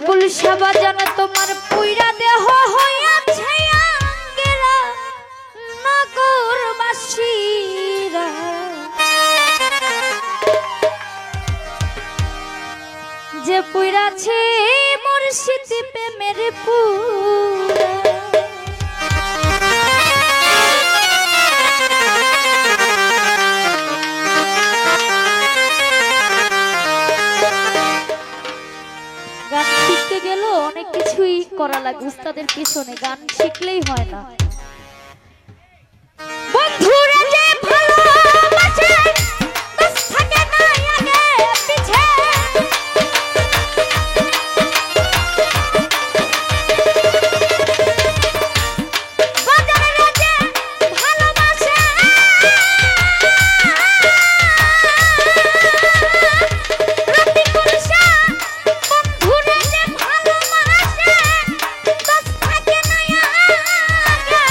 গুলশা বাজানো তোমার পুইরা দেহ হইয়াছে আঙ্গেরা নগরবাসীরা যে পুইরাছে মুর্শিদ প্রেমের পুরা গান শিখতে গেলেও অনেক কিছুই করা লাগে উস্তাদের পিছনে, গান শিখলেই হয় না। বন্ধুরা যে ভালোবাসে দোষ থাকে না আগে পিছে, বাজারে যে ভালোবাসে রাতি কুলশা বন্ধুরা যে ভালোবাসে দোষ থাকে না আগে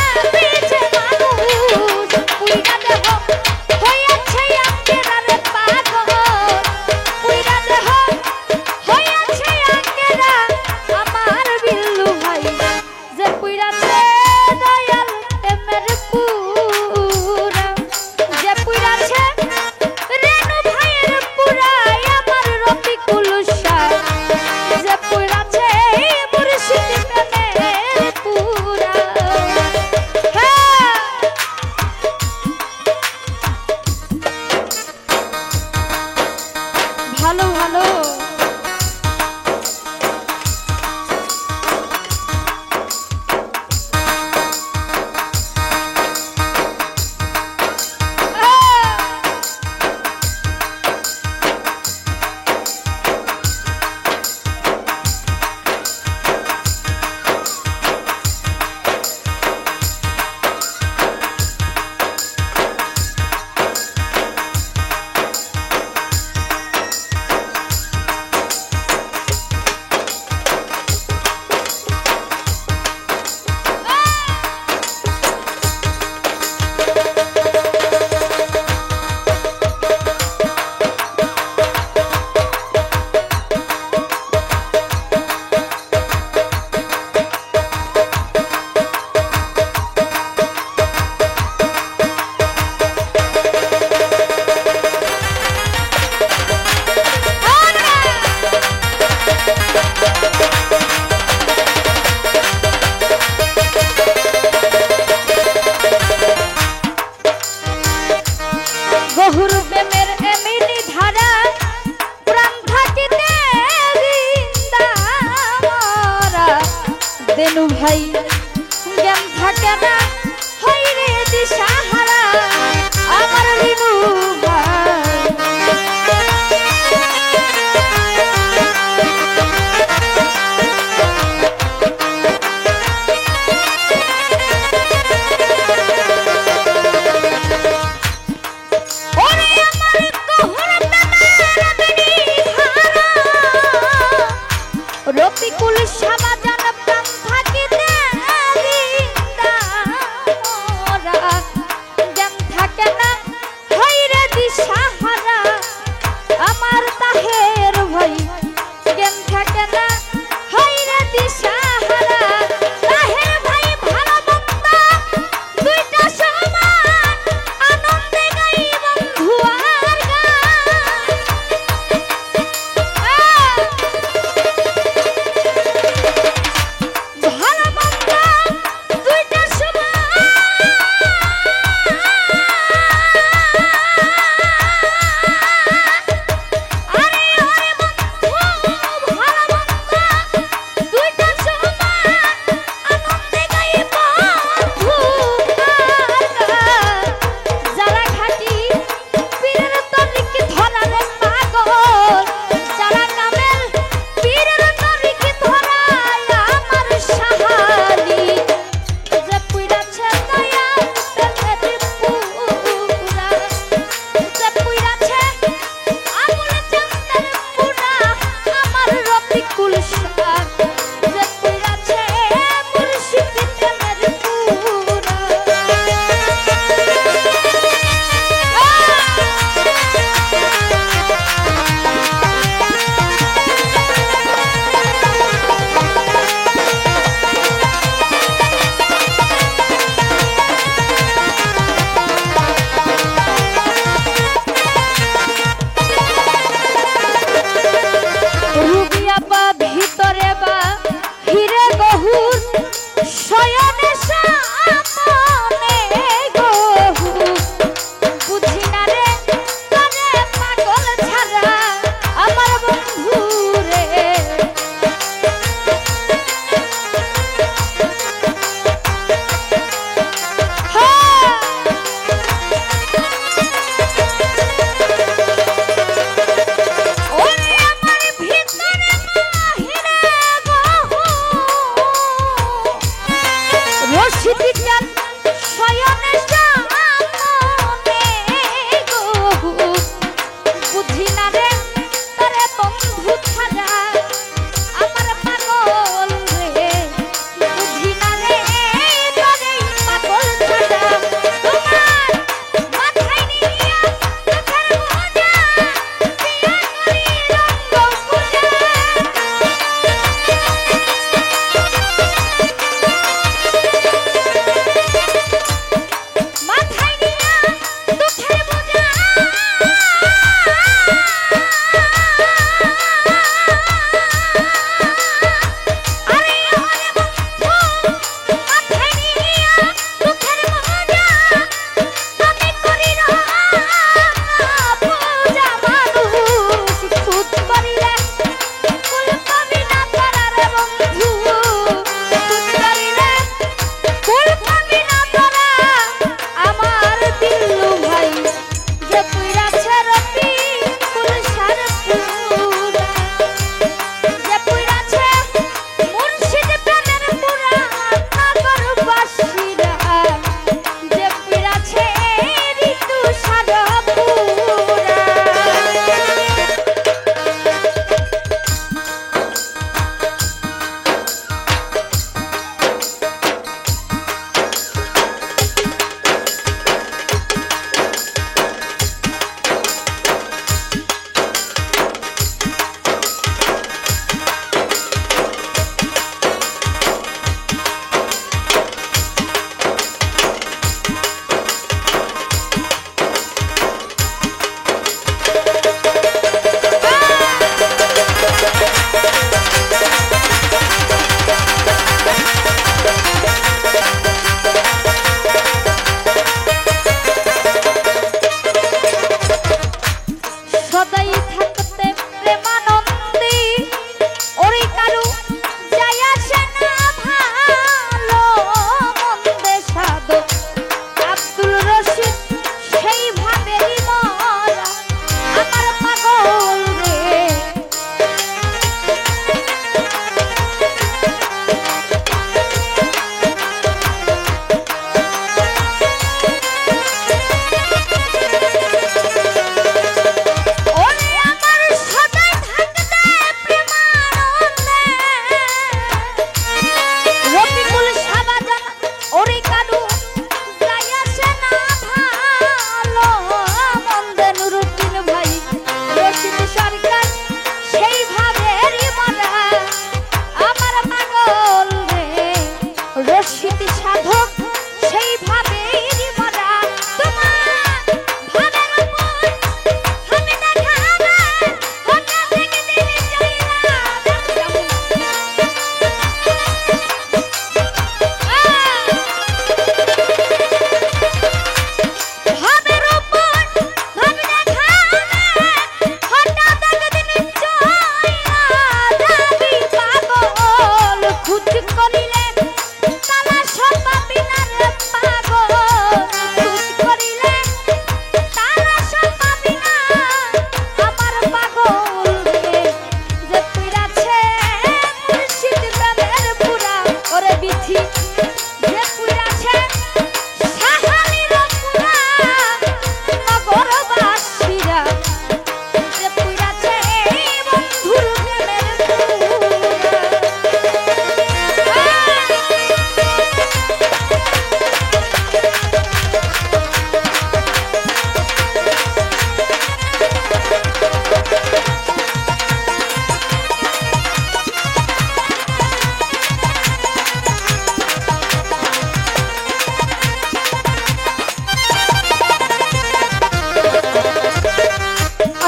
সদাই থাকতে প্রেমানন্দী ওরে কারু যাই আসে না ভালো মন্দে সাধক আব্দুল রশিদ সেই ভাবেরই মরা আমার পাগল রে।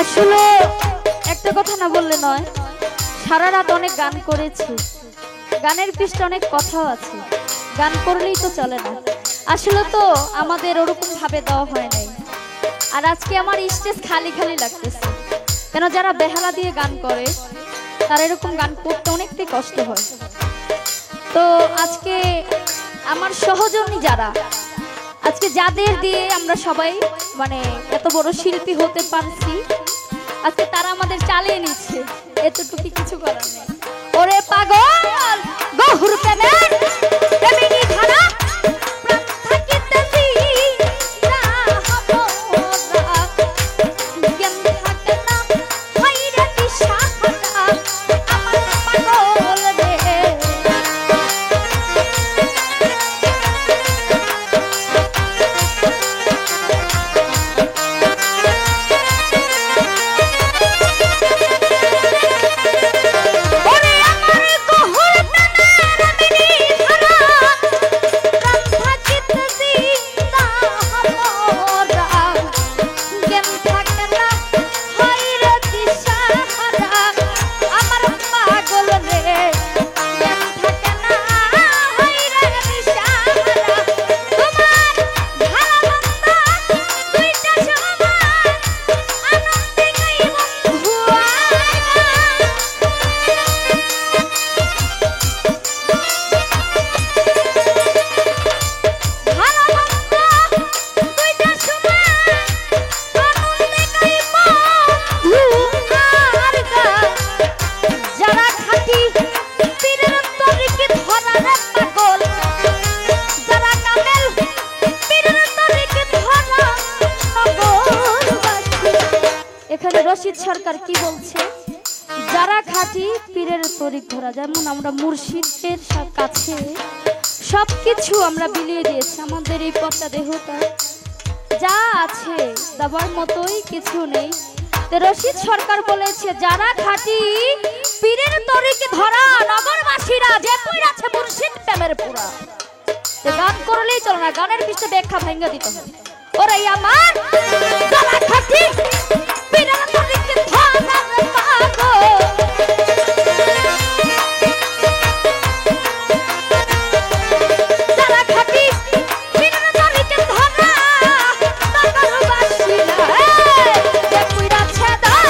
আসলে একটা কথা না বললে নয়, সারা রাত অনেক গান করেছি, গানের পৃষ্ঠে অনেক কথাও আছে, গান করলেই তো চলে না। আসলে তো আমাদের ওরকম ভাবে দেওয়া হয় নাই। আর আজকে আমার স্টেজ খালি খালি লাগতেছে, কেন যারা বেহালা দিয়ে গান করে তারা এরকম গান করতে অনেকটাই কষ্ট হয়। তো আজকে আমার সহযোগী যারা, আজকে যাদের দিয়ে আমরা সবাই মানে এত বড় শিল্পী হতে পারছি, আজকে তারা আমাদের চালিয়ে নিচ্ছে, এতটুকু কিছু করার নেই। ওরে পাগল গহুর প্রেমের প্রেমিনী ধারা প্রাণ থাকিতেছি না হবরা জ্ঞান থাকে না হাইরে দিশাহারা আমার পাগল রে। এখানে রশিদ সরকার কি বলছে, যারা খাঁটি পীরের তরিক ধরা, যেমন আমরা মুর্শিদের কাছে সবকিছু আমরা বিলিয়ে দিয়েছি, আমাদের এই পচা দেহটা যা আছে দেবার মতোই কিছু নেই। রশিদ সরকার বলেছে যারা খাঁটি পীরের তরিক ধরা নগরবাসীরা যে পুরাছে মুর্শিদ প্রেমের পুরা। গান করলেই চলে না, গানের পিছনে ব্যাখ্যা ভেঙে দিতে হবে। ওরে আমার যারা খাঁটি পীরের তরিক ধরা পাগল Bye.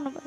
ধন্যবাদ।